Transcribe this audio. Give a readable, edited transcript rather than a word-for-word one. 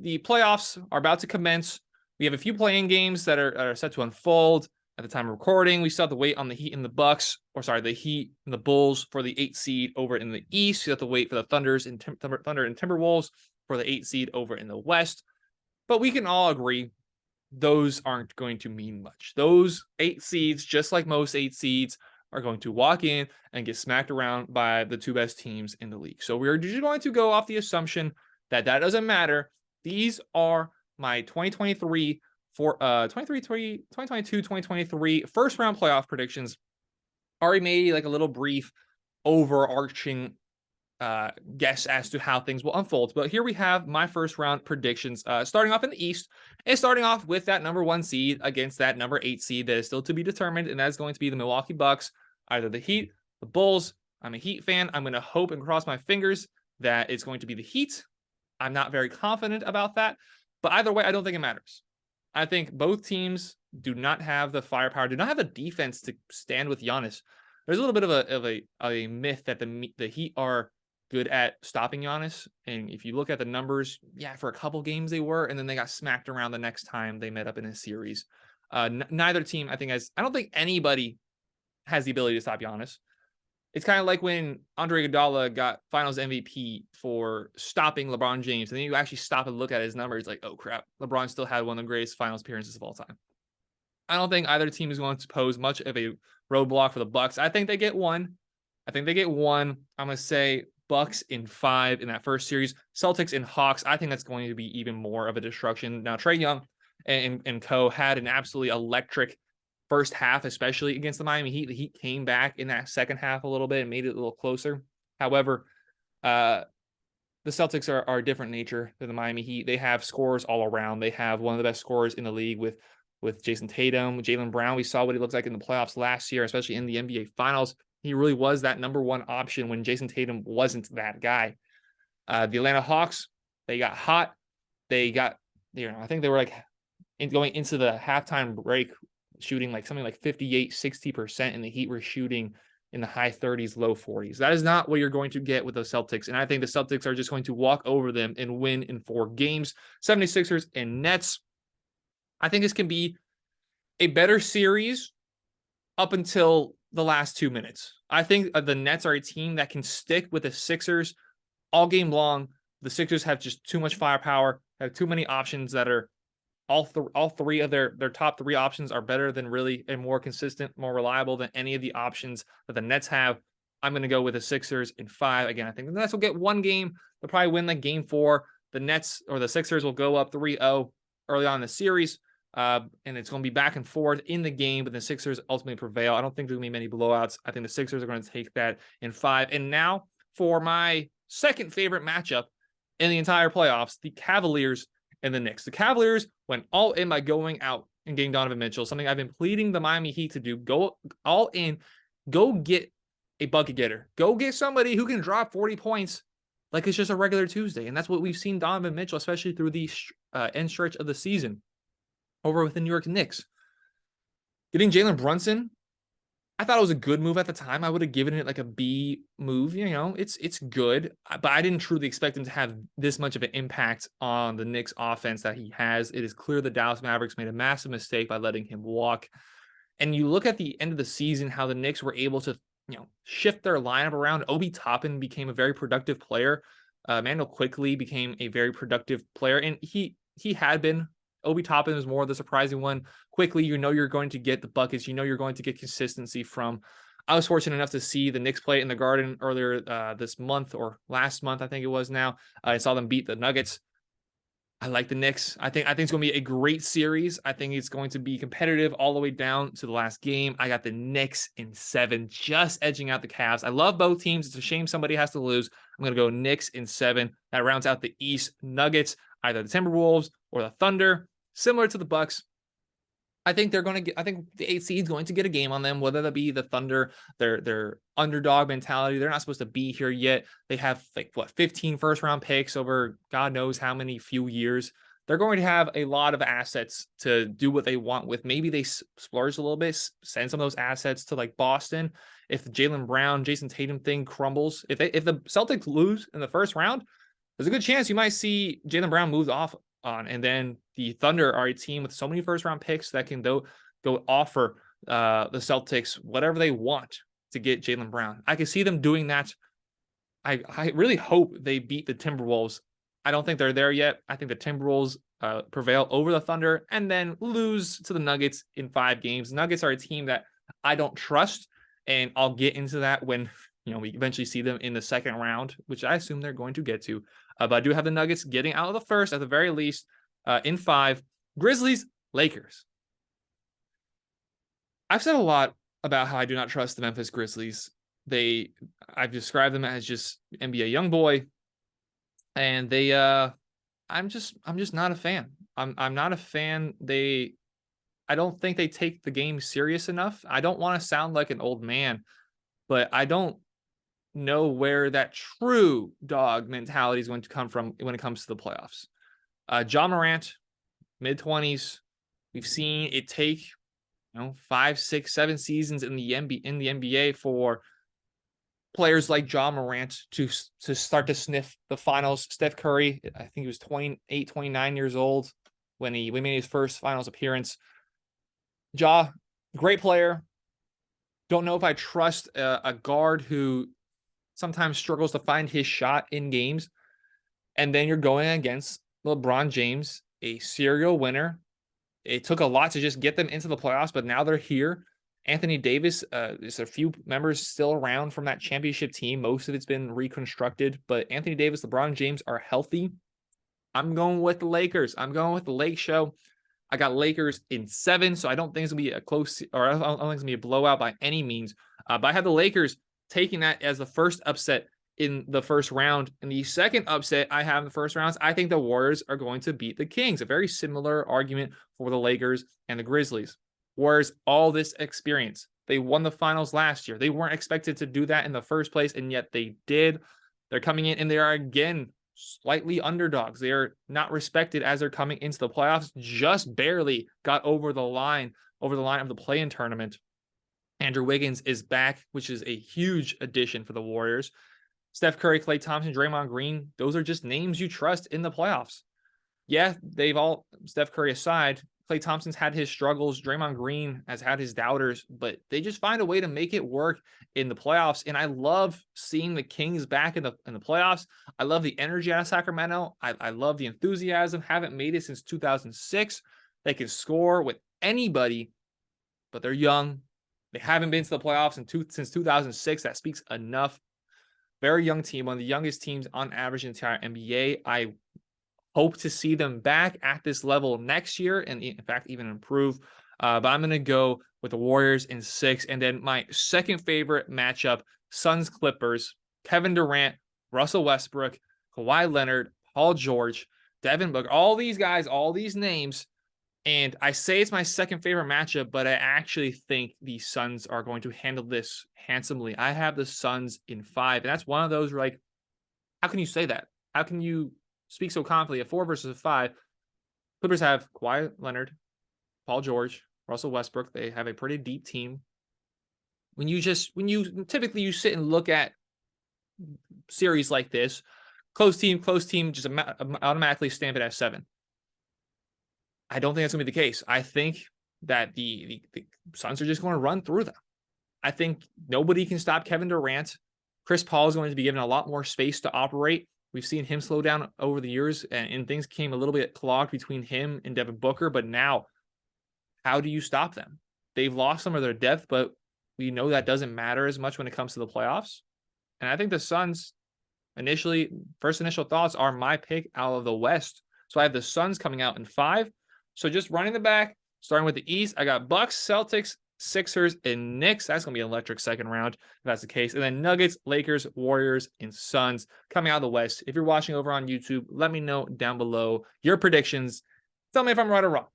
the playoffs are about to commence. We have a few play-in games that are set to unfold at the time of recording. We still have to wait on the Heat and the Bucks, the Heat and the Bulls for the 8 seed over in the East. You have to wait for the Thunder and Timberwolves for the 8 seed over in the West. But we can all agree those aren't going to mean much. Those 8 seeds, just like most 8 seeds, are going to walk in and get smacked around by the 2 best teams in the league. So we're just going to go off the assumption that doesn't matter. These are my 2022, 2023 first round playoff predictions. Already made like a little brief overarching guess as to how things will unfold. But here we have my first round predictions. Starting off in the East, and starting off with that number 1 seed against that number 8 seed that is still to be determined, and that's going to be the Milwaukee Bucks, either the Heat, the Bulls. I'm a Heat fan. I'm going to hope and cross my fingers that it's going to be the Heat. I'm not very confident about that, but either way, I don't think it matters. I think both teams do not have the firepower, do not have a defense to stand with Giannis. There's a little bit of a myth that the Heat are good at stopping Giannis. And if you look at the numbers, yeah, for a couple games they were, and then they got smacked around the next time they met up in a series. Neither team, I don't think anybody has the ability to stop Giannis. It's kind of like when Andre Iguodala got Finals MVP for stopping LeBron James, and then you actually stop and look at his numbers, like, oh crap, LeBron still had one of the greatest Finals appearances of all time. I don't think either team is going to pose much of a roadblock for the Bucks. I think they get one. I'm going to say Bucks in 5 in that first series. Celtics and Hawks, I think that's going to be even more of a destruction. Now, Trae Young and co had an absolutely electric first half, especially against the Miami Heat. The Heat came back in that second half a little bit and made it a little closer. However, the Celtics are a different nature than the Miami Heat. They have scorers all around. They have one of the best scorers in the league with Jason Tatum, Jaylen Brown. We saw what he looked like in the playoffs last year, especially in the NBA Finals. He really was that number 1 option when Jason Tatum wasn't that guy. The Atlanta Hawks, they got hot. They got, I think they were like going into the halftime break shooting like something like 58-60%, and the Heat were shooting in the high 30s, low 40s. That is not what you're going to get with the Celtics, and I think the Celtics are just going to walk over them and win in 4 games. 76ers and Nets, I think this can be a better series up until the last 2 minutes. I think the Nets are a team that can stick with the Sixers all game long. The Sixers have just too much firepower, have too many options that are all 3 of their top 3 options are better than really and more consistent, more reliable than any of the options that the Nets have. I'm going to go with the Sixers in 5. Again, I think the Nets will get 1 game. They'll probably win like game 4. The Nets or the Sixers will go up 3-0 early on in the series. And it's going to be back and forth in the game, but the Sixers ultimately prevail. I don't think there's going to be many blowouts. I think the Sixers are going to take that in 5. And now for my second favorite matchup in the entire playoffs, the Cavaliers and the Knicks. The Cavaliers went all in by going out and getting Donovan Mitchell, something I've been pleading the Miami Heat to do. Go all in, go get a bucket getter. Go get somebody who can drop 40 points like it's just a regular Tuesday. And that's what we've seen Donovan Mitchell, especially through the end stretch of the season over with the New York Knicks. Getting Jalen Brunson, I thought it was a good move at the time. I would have given it like a B move. It's good, but I didn't truly expect him to have this much of an impact on the Knicks offense that he has. It is clear the Dallas Mavericks made a massive mistake by letting him walk. And you look at the end of the season, how the Knicks were able to, shift their lineup around. Obi Toppin became a very productive player. Emmanuel Quickley became a very productive player, and he had been. Obi Toppin was more of the surprising one. Quickly, you're going to get the buckets. You're going to get consistency from. I was fortunate enough to see the Knicks play in the Garden earlier this month, or last month, I think it was now. I saw them beat the Nuggets. I like the Knicks. I think it's going to be a great series. I think it's going to be competitive all the way down to the last game. I got the Knicks in 7, just edging out the Cavs. I love both teams. It's a shame somebody has to lose. I'm going to go Knicks in 7. That rounds out the East. Nuggets, either the Timberwolves or the Thunder. Similar to the Bucks, I think they're going to get. I think the 8 seed is going to get a game on them. Whether that be the Thunder, their underdog mentality. They're not supposed to be here yet. They have 15 first-round picks over God knows how many few years. They're going to have a lot of assets to do what they want with. Maybe they splurge a little bit, send some of those assets to like Boston. If the Jaylen Brown, Jason Tatum thing crumbles, if the Celtics lose in the first round, there's a good chance you might see Jaylen Brown moved off on. And then the Thunder are a team with so many first round picks that can go offer the Celtics whatever they want to get Jaylen Brown. I can see them doing that. I really hope they beat the Timberwolves. I don't think they're there yet. I think the Timberwolves prevail over the Thunder and then lose to the Nuggets in 5 games. Nuggets are a team that I don't trust, and I'll get into that when we eventually see them in the second round, which I assume they're going to get to. But I do have the Nuggets getting out of the first at the very least in 5. Grizzlies, Lakers. I've said a lot about how I do not trust the Memphis Grizzlies. I've described them as just NBA young boy, and I'm just not a fan. I'm not a fan. I don't think they take the game serious enough. I don't want to sound like an old man, but I don't know where that true dog mentality is going to come from when it comes to the playoffs. Ja Morant, mid-20s. We've seen it take 5, 6, 7 seasons in the NBA for players like Ja Morant to start to sniff the finals. Steph Curry, I think he was 28, 29 years old when he made his first finals appearance. Ja, great player. Don't know if I trust a guard who sometimes struggles to find his shot in games. And then you're going against LeBron James, a serial winner. It took a lot to just get them into the playoffs, but now they're here. Anthony Davis, there's a few members still around from that championship team. Most of it's been reconstructed, but Anthony Davis, LeBron James are healthy. I'm going with the Lakers. I'm going with the Lake Show. I got Lakers in 7, so I don't think it's going to be a close, or I don't think it's going to be a blowout by any means. But I have the Lakers taking that as the first upset in the first round. In the second upset I have in the first rounds, I think the Warriors are going to beat the Kings. A very similar argument for the Lakers and the Grizzlies. Warriors, all this experience. They won the finals last year. They weren't expected to do that in the first place, and yet they did. They're coming in, and they are, again, slightly underdogs. They are not respected as they're coming into the playoffs. Just barely got over the line of the play-in tournament. Andrew Wiggins is back, which is a huge addition for the Warriors. Steph Curry, Klay Thompson, Draymond Green, those are just names you trust in the playoffs. Yeah, Steph Curry aside, Klay Thompson's had his struggles. Draymond Green has had his doubters, but they just find a way to make it work in the playoffs. And I love seeing the Kings back in the playoffs. I love the energy out of Sacramento. I love the enthusiasm. Haven't made it since 2006. They can score with anybody, but they're young. They haven't been to the playoffs since 2006. That speaks enough. Very young team, one of the youngest teams on average in the entire NBA. I hope to see them back at this level next year and, in fact, even improve. But I'm going to go with the Warriors in 6. And then my second favorite matchup, Suns-Clippers, Kevin Durant, Russell Westbrook, Kawhi Leonard, Paul George, Devin Booker, all these guys, all these names. And I say it's my second favorite matchup, but I actually think the Suns are going to handle this handsomely. I have the Suns in 5. And that's one of those where, like, how can you say that? How can you speak so confidently? A 4 versus a 5. Clippers have Kawhi Leonard, Paul George, Russell Westbrook. They have a pretty deep team. When you typically you sit and look at series like this, close team, just automatically stamp it as 7. I don't think that's going to be the case. I think that the Suns are just going to run through them. I think nobody can stop Kevin Durant. Chris Paul is going to be given a lot more space to operate. We've seen him slow down over the years, and things came a little bit clogged between him and Devin Booker. But now, how do you stop them? They've lost some of their depth, but we know that doesn't matter as much when it comes to the playoffs. And I think the Suns, first initial thoughts are my pick out of the West. So I have the Suns coming out in 5. So just running the back, starting with the East, I got Bucks, Celtics, Sixers, and Knicks. That's going to be an electric second round if that's the case. And then Nuggets, Lakers, Warriors, and Suns coming out of the West. If you're watching over on YouTube, let me know down below your predictions. Tell me if I'm right or wrong.